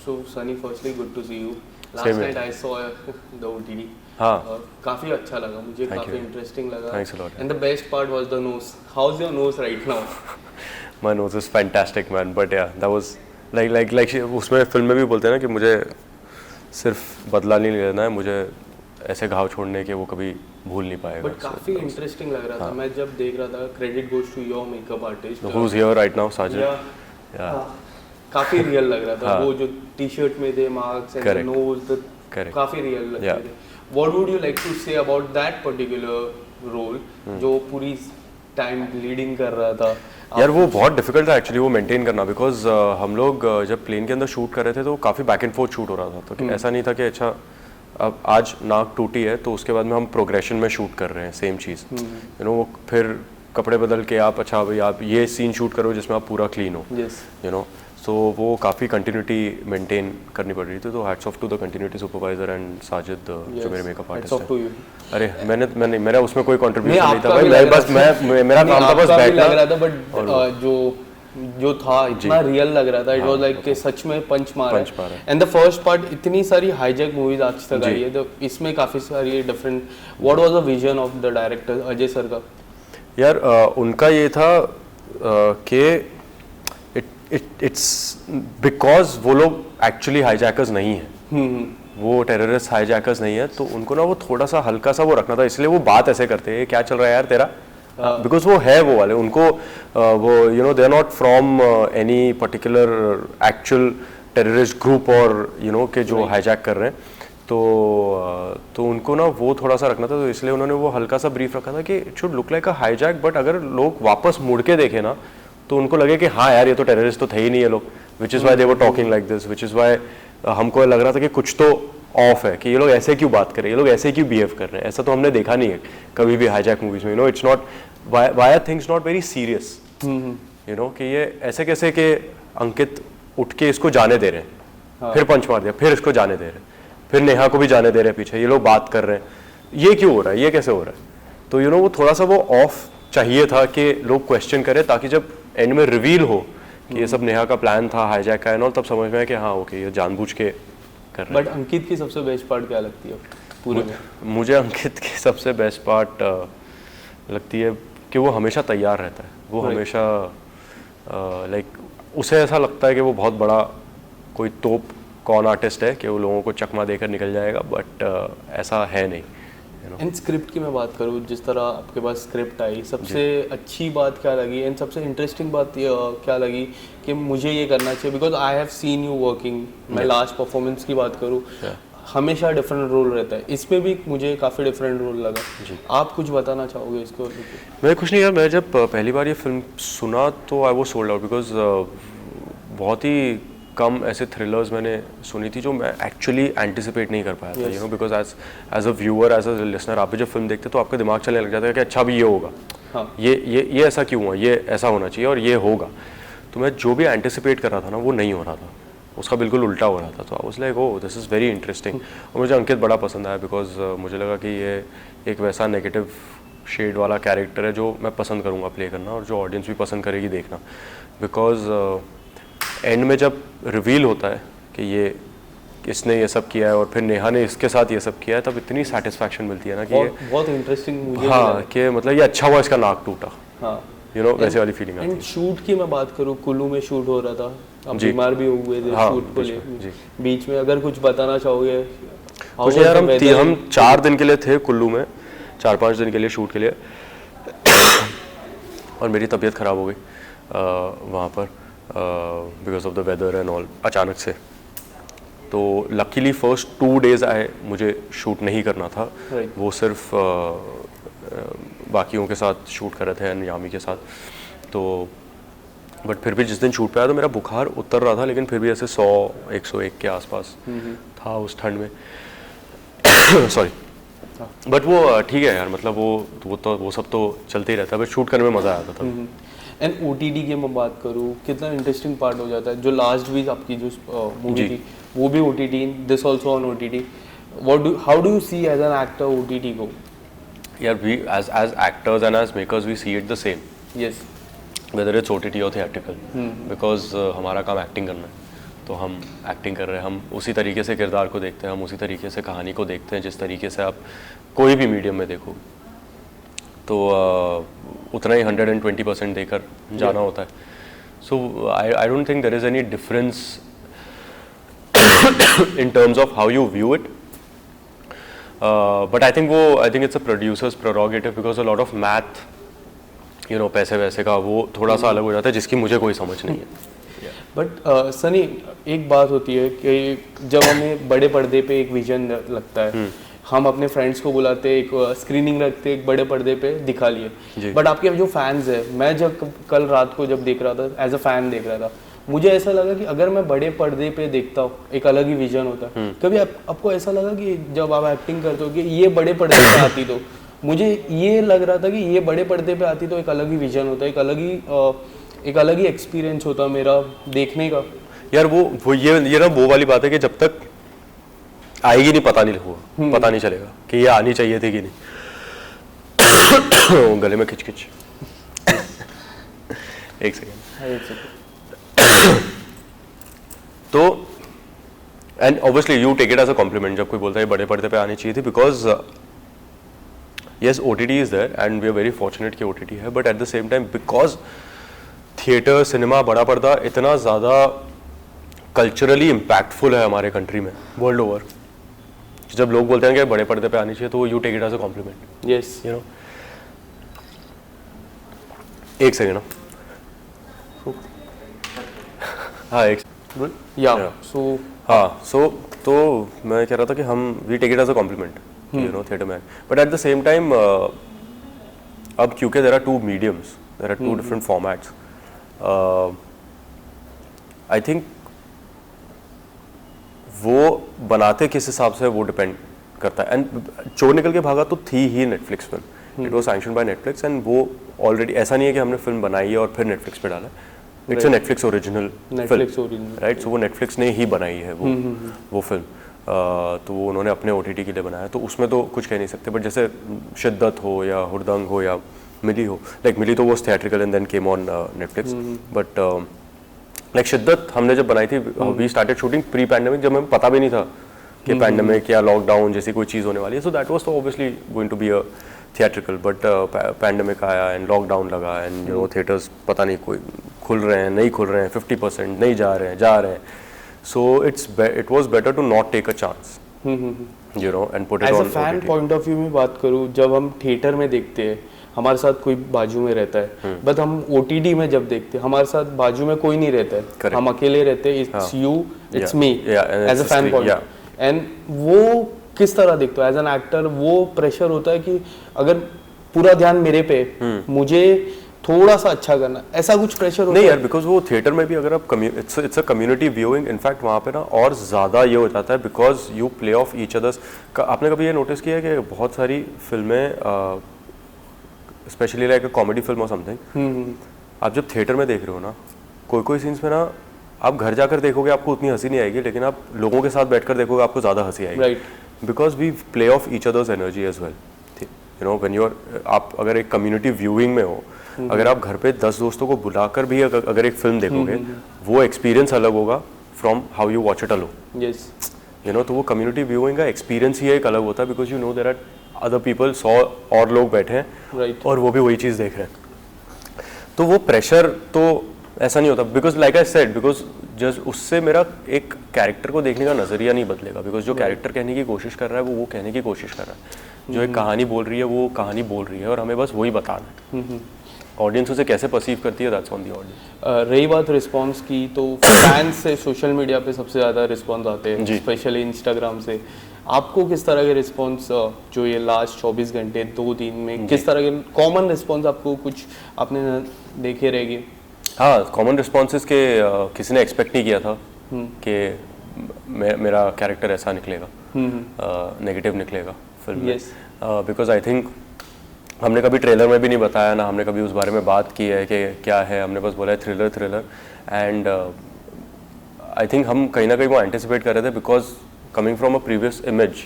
So Sunny, firstly, good to see you. Last Same night here. I saw the OTT. हाँ. काफी अच्छा लगा मुझे, Thank काफी you. इंटरेस्टिंग लगा. Thanks a lot. And the best part was the nose. How's your nose right now? My nose is fantastic, man. But yeah, that was like उसमें film में भी बोलते हैं ना कि मुझे सिर्फ बदला नहीं लेना है, मुझे ऐसे घाव छोड़ने के वो कभी भूल नहीं पाएगा. बट काफी इंटरेस्टिंग लग रहा था. मैं जब देख रहा था, credit goes to your makeup artist. Who's here right now, Sajid? Yeah. काफी रियल लग रहा था. वो जो टी-शर्ट में थे मार्क्स एंड द नोज, काफी रियल लग रहे थे. What would you like to say about that particular role जो पूरी टाइम लीडिंग कर रहा था? यार वो बहुत डिफिकल्ट था एक्चुअली वो मेंटेन करना, बिकॉज हम लोग जब प्लेन के अंदर शूट कर रहे थे तो काफ़ी बैक एंड फोर्थ शूट हो रहा था. तो ऐसा नहीं था कि अच्छा अब आज नाक टूटी है तो उसके बाद में हम प्रोग्रेशन में शूट कर रहे हैं सेम चीज़. यू नो वो फिर कपड़े बदल के आप अच्छा भाई आप ये सीन शूट करो जिसमें आप पूरा क्लीन हो. यू नो सो वो काफ़ी कंटिन्यूटी मेंटेन करनी पड़ रही थी. तो hats off to the continuity supervisor and Sajid जो मेरे मेकअप आर्टिस्ट हैं. अरे मैंने मेरा उसमें कोई कंट्रीब्यूशन नहीं था भाई. मैं बस मैं मेरा काम था बस बैठना. लग रहा था बट जो था इतना रियल लग रहा था. इट वाज लाइक कि सच में पंच मारा. एंड द फर्स्ट पार्ट, इतनी सारी हाईजैक मूवीज आज तक आई है तो इसमें काफी सारी different. What was the vision of the director Ajay sir का? यार उनका ये था कि इट्स बिकॉज वो लोग एक्चुअली हाईजैकर्स नहीं हैं. वो टेररिस्ट हाईजैकर्स नहीं है तो उनको ना वो थोड़ा सा हल्का सा वो रखना था. इसलिए वो बात ऐसे करते हैं क्या चल रहा है यार तेरा, बिकॉज वो है वो वाले. उनको वो you know they are not from any particular actual terrorist group और यू नो के जो हाईजैक कर रहे हैं. तो उनको ना वो थोड़ा सा रखना था. तो इसलिए उन्होंने वो हल्का सा ब्रीफ रखा था कि it should look like a hijack. But अगर लोग वापस मुड़ के देखें ना तो उनको लगे कि हाँ यार ये तो टेररिस्ट तो थे ही नहीं ये लोग. Which is why they were talking like this. Which is why हमको लग रहा था कि कुछ तो ऑफ है, कि ये लोग ऐसे क्यों बात कर रहे हैं, ये लोग ऐसे क्यों बिहेव कर रहे हैं. ऐसा तो हमने देखा नहीं है कभी भी हाईजैक मूवीज में. You know it's not why are things not very serious. You know कि ये ऐसे कैसे कि अंकित उठ के इसको जाने दे रहे हैं, फिर पंच मार दिया, फिर इसको जाने दे रहे हैं, फिर नेहा को भी जाने दे रहे हैं पीछे, ये लोग बात कर रहे हैं, ये क्यों हो रहा है, ये कैसे हो रहा है. तो यू नो वो थोड़ा सा वो ऑफ चाहिए था कि लोग क्वेश्चन करें ताकि जब एंड में रिवील हो कि ये सब नेहा का प्लान था हाईजैक का एंड तब समझ में आए कि हाँ ओके ये जानबूझ के कर रहे हैं. बट अंकित की सबसे बेस्ट पार्ट क्या लगती है पूरे में? मुझे अंकित की सबसे बेस्ट पार्ट लगती है कि वो हमेशा तैयार रहता है. वो हमेशा लाइक उसे ऐसा लगता है कि वो बहुत बड़ा कोई तोप कौन आर्टिस्ट है कि वो लोगों को चकमा देकर निकल जाएगा. बट ऐसा है नहीं. एंड स्क्रिप्ट की मैं बात करूँ, जिस तरह आपके पास स्क्रिप्ट आई, सबसे अच्छी बात क्या लगी एंड सबसे इंटरेस्टिंग बात क्या लगी कि मुझे ये करना चाहिए? Because I have seen you working. मैं लास्ट परफॉर्मेंस की बात करूँ, हमेशा डिफरेंट रोल रहता है. इसमें भी मुझे काफ़ी डिफरेंट रोल लगा. आप कुछ बताना चाहोगे इसको? मैं कुछ नहीं यार, मैं जब पहली बार ये फिल्म सुना तो आई वो सोल्ड आउट. बिकॉज बहुत ही कम ऐसे थ्रिलर्स मैंने सुनी थी जो मैं एक्चुअली एंटिसिपेट नहीं कर पाया था. You know because as a viewer, as a listener, आप भी जब फिल्म देखते तो आपका दिमाग चलने लग जाता है कि अच्छा भी ये होगा. ये ऐसा क्यों हुआ, ये ऐसा होना चाहिए और ये होगा. तो मैं जो भी एंटिसिपेट कर रहा था ना वो नहीं हो रहा था, उसका बिल्कुल उल्टा हो रहा था. तो I was like oh this is very interesting. और मुझे अंकित बड़ा पसंद आया बिकॉज मुझे लगा कि ये एक वैसा नेगेटिव शेड वाला कैरेक्टर है जो मैं पसंद करूँगा प्ले करना और जो ऑडियंस भी पसंद करेगी देखना. बिकॉज एंड में जब रिवील होता है कि ये इसने ये सब किया है और फिर नेहा ने इसके साथ ये सब किया है, तब इतनी सेटिस्फैक्शन मिलती है ना कि बहुत इंटरेस्टिंग मुझे. हाँ कि मतलब ये अच्छा हुआ इसका नाक टूटा. यू नो वैसे वाली फीलिंग आती है. शूट की मैं बात करूँ, कुल्लू में शूट हो रहा था, अब बीमार भी हुए थे शूट को लेकर बीच में. अगर कुछ बताना चाहोगे? कुछ यार हम 4 दिन के लिए थे कुल्लू में, 4-5 दिन के लिए शूट के लिए. और मेरी तबीयत ख़राब हो गई वहाँ पर because of the weather and all अचानक से. तो लकीली फर्स्ट 2 डेज़ आए मुझे शूट नहीं करना था. वो सिर्फ बाकियों के साथ शूट कर रहे थे एंड यामी के साथ. तो बट फिर भी जिस दिन शूट पे आया तो मेरा बुखार उतर रहा था, लेकिन फिर भी ऐसे 100-101 के आसपास था उस ठंड में. सॉरी. बट वो ठीक है यार, मतलब वो सब तो चलते ही रहता है. बट शूट करने में मज़ा आया था. एंड OTT की मैं बात करूँ, कितना इंटरेस्टिंग पार्ट हो जाता है. जो लास्ट वीक आपकी जो मूवी थी वो भी OTT, this also on OTT. How do you see as an actor OTT को? यार we as actors and as makers we see it the same. Yes. Whether it's OTT और theatrical, because हमारा काम acting करना है. तो हम acting कर रहे हैं, हम उसी तरीके से किरदार को देखते हैं, हम उसी तरीके से कहानी को देखते हैं जिस तरीके से आप कोई भी मीडियम में देखो। तो उतना ही 120% देकर जाना होता है। So I don't think there is any difference in terms of how you view it, but I think it's a producer's prerogative because a lot of math, पैसे वैसे का वो थोड़ा सा अलग हो जाता है जिसकी मुझे कोई समझ नहीं है। बट सनी, एक बात होती है कि जब हमें बड़े पर्दे पे एक विजन लगता है, हम अपने फ्रेंड्स को बुलाते, एक स्क्रीनिंग रखते, एक बड़े पर्दे पे दिखा लिए। बट आपके जो फैंस है, मैं जब कल रात को जब देख रहा था, एज अ फैन देख रहा था, मुझे ऐसा लगा कि अगर मैं बड़े पर्दे पे देखता हूँ एक अलग ही विजन होता है। कभी आपको ऐसा लगा कि जब आप एक्टिंग करते हो कि ये बड़े पर्दे पे आती, तो मुझे ये लग रहा था कि ये बड़े पर्दे पे आती तो एक अलग ही विजन होता, एक अलग ही एक्सपीरियंस होता मेरा देखने का। यार वो ये ना वो वाली बात है कि जब तक आएगी नहीं पता नहीं चलेगा कि ये आनी चाहिए थी कि नहीं। गले में खिच एक सेकेंड। तो and obviously you take it as a compliment जब कोई बोलता है बड़े पर्दे पे आनी चाहिए थी, because yes, OTT is there and we are very fortunate कि OTT है, but at the same time because theatre, cinema, बड़ा पर्दा इतना ज़्यादा कल्चरली इम्पैक्टफुल है हमारे कंट्री में, वर्ल्ड ओवर, जब लोग बोलते हैं कि बड़े पर्दे पे आनी चाहिए तो you take it as a compliment. Yes, एक सेकेंड ना। हाँ एक तो मैं कह रहा था कि हम we take it as a complement, theatre में, but at the same time अब क्योंकि there are two mediums, there are two different formats, I think वो बनाते किस हिसाब से वो डिपेंड करता है। एंड चोर निकल के भागा तो थी ही Netflix film, it was sanctioned by Netflix, and वो ऑलरेडी ऐसा नहीं है कि हमने फिल्म बनाई है और फिर नेटफ्लिक्स पे डाला, it's a Netflix original film, right. So वो नेटफ्लिक्स ने ही बनाई है वो फिल्म, तो वो उन्होंने अपने OTT के लिए बनाया, तो उसमें तो कुछ कह नहीं सकते। बट जैसे शिद्दत हो या हुड़दंग हो या मिली हो, लाइक मिली तो वो theatrical and then came on Netflix, but like Shiddat हमने जब बनाई थी, we started shooting pre pandemic, जब हमें पता भी नहीं था कि पैंडेमिक या लॉकडाउन जैसी कोई चीज़ होने वाली है, सो दैट वाज तो obviously going to be a theatrical, but pandemic आया एंड लॉकडाउन लगा एंड थिएटर्स पता नहीं कोई खुल रहे हैं नहीं खुल रहे हैं, 50% नहीं जा रहे हैं, so it was better to not take a chance, and put it on OTT. As a fan point of view में बात करूँ, जब हम थिएटर में देखते हैं हमारे साथ कोई बाजू में रहता है, बट हम OTT में जब देखते हैं हमारे साथ बाजू में कोई नहीं रहता है, Correct. हम अकेले रहते हैं, it's you, it's me, as a fan point, and वो किस तरह देखते हो एज एन एक्टर? वो प्रेशर होता है कि अगर पूरा ध्यान मेरे पे, मुझे थोड़ा सा अच्छा करना, ऐसा कुछ प्रेशर होता है? नहीं यार, बिकॉज वो थिएटर में भी अगर आप it's a community viewing, in fact वहाँ पे ना और ज़्यादा ये हो जाता है, because you play off each others. आपने कभी ये नोटिस किया है कि बहुत सारी फिल्में, specially like a comedy film और समथिंग, आप जब थिएटर में देख रहे हो ना, कोई सीन्स में ना आप घर जाकर देखोगे आपको उतनी हंसी नहीं आएगी, लेकिन आप लोगों के साथ बैठकर देखोगे आपको ज़्यादा हंसी आएगी, right, because we play off each other's energy as well. When you are, आप अगर एक कम्युनिटी व्यूइंग में हो, अगर आप घर पे 10 दोस्तों को बुलाकर भी अगर एक फिल्म देखोगे, वो एक्सपीरियंस अलग होगा from how you watch it alone. Yes, तो वो कम्युनिटी व्यूइंग का एक्सपीरियंस ही एक अलग होता है, because there are other people, 100 और लोग बैठे हैं, राइट, और वो भी वही चीज़ देख रहे हैं, तो वो प्रेशर तो ऐसा नहीं होता, because like I said, because just उससे मेरा एक कैरेक्टर को देखने का नज़रिया नहीं बदलेगा, बिकॉज जो कैरेक्टर कहने की कोशिश कर रहा है वो कहने की कोशिश कर रहा है, जो एक कहानी बोल रही है वो कहानी बोल रही है, और हमें बस वही बताना है। ऑडियंस उसे कैसे परसीव करती है, दैट्स ऑन द ऑडियंस। रही बात रिस्पांस की, तो फैंस से सोशल मीडिया पे सबसे ज़्यादा रिस्पांस आते हैं, स्पेशली इंस्टाग्राम से। आपको किस तरह के रिस्पांस जो ये लास्ट 24 घंटे 2 दिन में, किस तरह के कॉमन रिस्पांस आपको कुछ आपने देखे रहेंगे? हाँ, कॉमन रिस्पॉन्सेज के किसी ने एक्सपेक्ट नहीं किया था कि मेरा कैरेक्टर ऐसा निकलेगा, नेगेटिव निकलेगा फिल्म में, बिकॉज आई थिंक हमने कभी ट्रेलर में भी नहीं बताया ना, हमने कभी उस बारे में बात की है कि क्या है, हमने बस बोला है थ्रिलर, एंड आई थिंक हम कहीं ना कहीं वो एंटिसिपेट कर रहे थे, because coming from a previous image,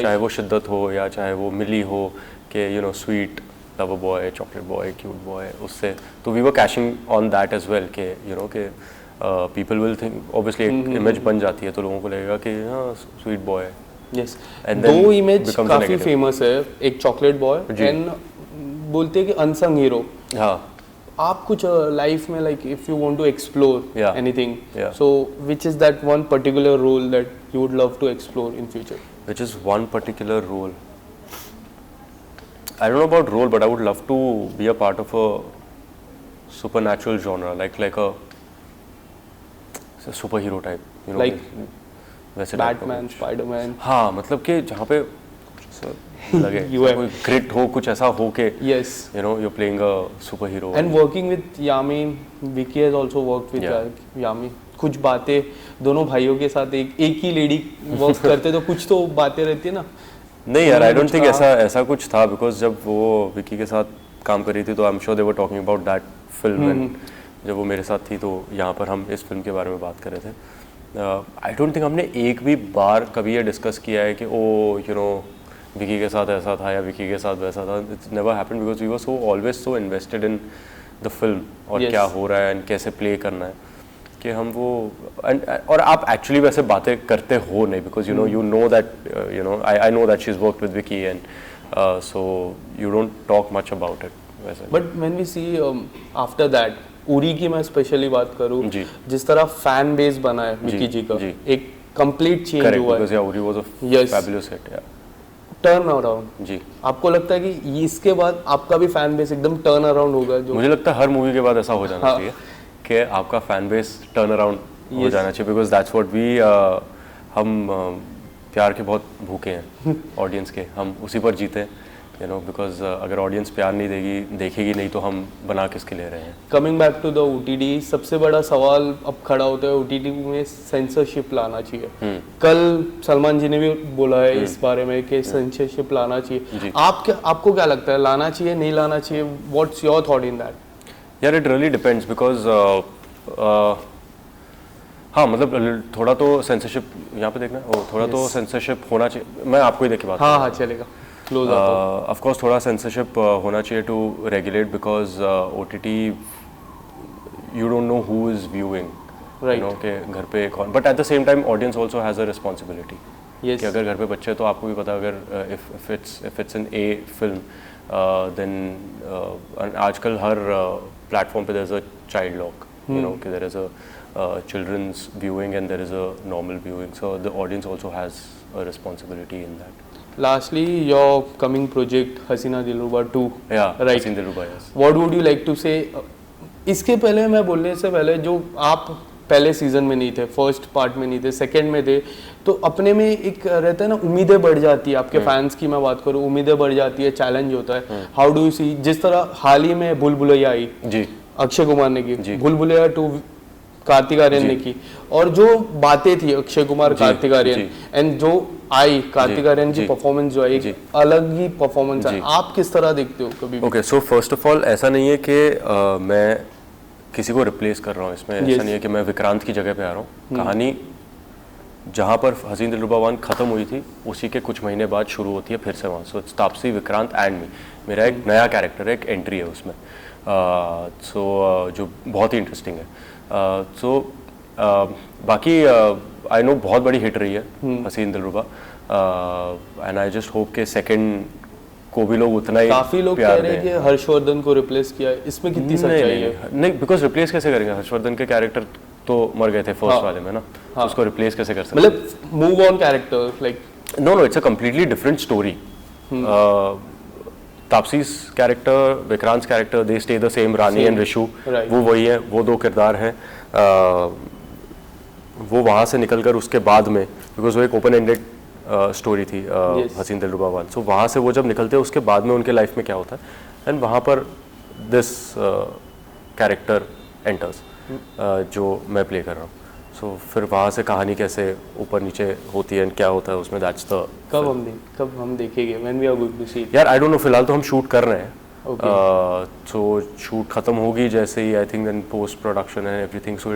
चाहे वो शिद्दत हो या चाहे वो मिली हो, कि sweet lover boy, chocolate boy, cute boy, उससे तो we were cashing on that as well, कि कि पीपल विल थिंक ऑब्वियसली एक इमेज बन जाती है तो लोगों को लगेगा कि हाँ स्वीट बॉय है. यस, And then दो इमेज becomes a काफी negative. फेमस है, एक चॉकलेट बॉय एंड बोलते हैं कि अनसंग हीरो. हाँ. आप कुछ लाइफ में like if you want to explore Yeah. Anything, Yeah. So which is that one particular role that you would love to explore in future? Which is one particular role. I don't know about role, but I would love to be a part of a supernatural genre, like a superhero type, you know. Like वैसे type का Batman, कुछ. Spiderman. हाँ, मतलब कि जहाँ पे ऐसा लगे You have- कोई ग्रिट हो, कुछ ऐसा हो के yes. you know you're playing a superhero. And working with Yami, Vicky has also worked with Yeah. Yami. कुछ बातें दोनों भाइयों के साथ एक ही लेडी वर्क करते तो कुछ तो बातें रहती है ना. नहीं यार, आई डोंट कुछ थिंक कहा? ऐसा कुछ था, बिकॉज जब वो विकी के साथ काम कर रही थी तो I am sure they were talking about that film. And जब वो मेरे साथ थी तो यहाँ पर हम इस फिल्म के बारे में बात कर रहे थे. आई डोंट थिंक हमने एक भी बार कभी ये डिस्कस किया है कि ओ यू नो विकी के साथ ऐसा था या विकी के साथ वैसा था. It's never happened because we were so always so invested in the film और Yes. क्या हो रहा है एंड कैसे प्ले करना है कि हम वो और आप एक्चुअली वैसे बातें करते हो नहीं, because you know that you know I know that she is worked with Vicky and so you don't talk much about it वैसे. But when we see after that, Uri की मैं स्पेशली बात करूँ, जी. जिस तरह फैन बेस बना है विकी जी का, जी. एक कंप्लीट चेंज करेक्ट, हुआ बिकॉज है. या Uri was a Yes. Fabulous hit. या टर्न अराउंड. जी, आपको लगता है कि इसके बाद आपका भी फैन बेस एकदम टर्न अराउंड होगा? जो मुझे लगता है हर मूवी के बाद ऐसा हो जाना हाँ. चाहिए कि आपका फैन बेस टर्न अराउंड हो Yes. जाना चाहिए, बिकॉज दैट्स व्हाट वी हम प्यार के बहुत भूखे हैं ऑडियंस के. हम उसी पर जीते हैं यू नो, बिकॉज अगर ऑडियंस प्यार नहीं देखेगी नहीं तो हम बना किसके ले रहे हैं. Coming back to the OTT, सबसे बड़ा सवाल अब खड़ा होता है OTT में सेंसरशिप लाना चाहिए. कल सलमान जी ने भी बोला है इस बारे में कि सेंसरशिप लाना चाहिए. जी. आपको क्या लगता है, लाना चाहिए नहीं लाना चाहिए? What's your thought in that? यार इट रियली डिपेंड्स, बिकॉज हाँ मतलब थोड़ा तो सेंसरशिप यहाँ पे देखना थोड़ा तो सेंसरशिप होना चाहिए. मैं आपको ही देख के बात हाँ चलेगा. क्लोज आता हूँ. ऑफ कोर्स थोड़ा सेंसरशिप होना चाहिए to regulate, because OTT you don't know who is viewing, Right. You know के घर पे कौन. But at the same time audience also has a responsibility Yes. कि अगर घर पे बच्चे हैं तो आपको भी पता अगर if it's an A film then आजकल हर प्लेटफॉर्म पे there is a child lock, you know कि there is a children's viewing and there is a normal viewing, so the audience also has a responsibility in that. Lastly, your coming project Hasina Dilruba 2. Yeah, Right. Hasina Dilruba, yes. What would you like to say? इसके पहले मैं बोलने से पहले, जो आप पहले season में नहीं थे, फर्स्ट पार्ट में नहीं थे, सेकंड में थे, तो अपने में एक रहता है ना, उम्मीदें बढ़ जाती है. आपके फैंस की मैं बात करूँ, उम्मीदें बढ़ जाती है, चैलेंज होता है. हाउ डू यू सी, जिस तरह हाल ही में भूल भुलैया आई, जी. अक्षय कुमार ने की, जी. भूल भुलैया 2 कार्तिक आर्यन ने की, और जो बातें थी अक्षय कुमार कार्तिक आर्यन जी. एंड जो आई कार्तिक आर्यन की जी. परफॉर्मेंस जो है, जी. एक अलग ही परफॉर्मेंस है. जी. आप किस तरह देखते हो कभी भी? Okay, so first of all ऐसा नहीं है कि मैं किसी को रिप्लेस कर रहा हूँ इसमें. Yes. ऐसा नहीं है कि मैं विक्रांत की जगह पे आ रहा हूँ. कहानी जहाँ पर हसीन दिलरुबा 1 खत्म हुई थी उसी के कुछ महीने बाद शुरू होती है फिर से वहाँ. So it's Taapsee, Vikrant and me. मेरा एक नया कैरेक्टर है, एक एंट्री है उसमें. सो जो बहुत ही इंटरेस्टिंग है. सो बाकी आई नो बहुत बड़ी हिट रही है हसीन दिलरुबा, एंड आई जस्ट होप के सेकंड को भी लोग उतना ही काफी लोग कह रहे हैं कि हर्षवर्धन को रिप्लेस किया है. इसमें कितनी सच्चाई है? नहीं, बिकॉज रिप्लेस कैसे करेंगे? हर्षवर्धन के कैरेक्टर तो मर गए थे फर्स्ट वाले में ना. उसको रिप्लेस कैसे कर सकते? मतलब move on character, like no it's a completely different story. Taapsee's character, Vikrant character, they stay the same. Rani and Rishu Right. वो वही है, वो 2 किरदार हैं. वो वहाँ से निकलकर उसके बाद में, बिकॉज वो एक ओपन एंडेड स्टोरी थी Yes. हसीन दिलरुबा 1. सो वहाँ से वो जब निकलते हैं उसके बाद में उनके लाइफ में क्या होता है, एंड वहाँ पर दिस कैरेक्टर एंटर्स जो मैं प्ले कर रहा हूँ. सो फिर वहाँ से कहानी कैसे ऊपर नीचे होती है, क्या होता है उसमें, दैट्स द. कब हम देखेंगे? When we are going to see it? यार आई डोंट नो, फिलहाल तो हम शूट कर रहे हैं. Okay. सो शूट खत्म होगी जैसे ही, I think then post production and everything. So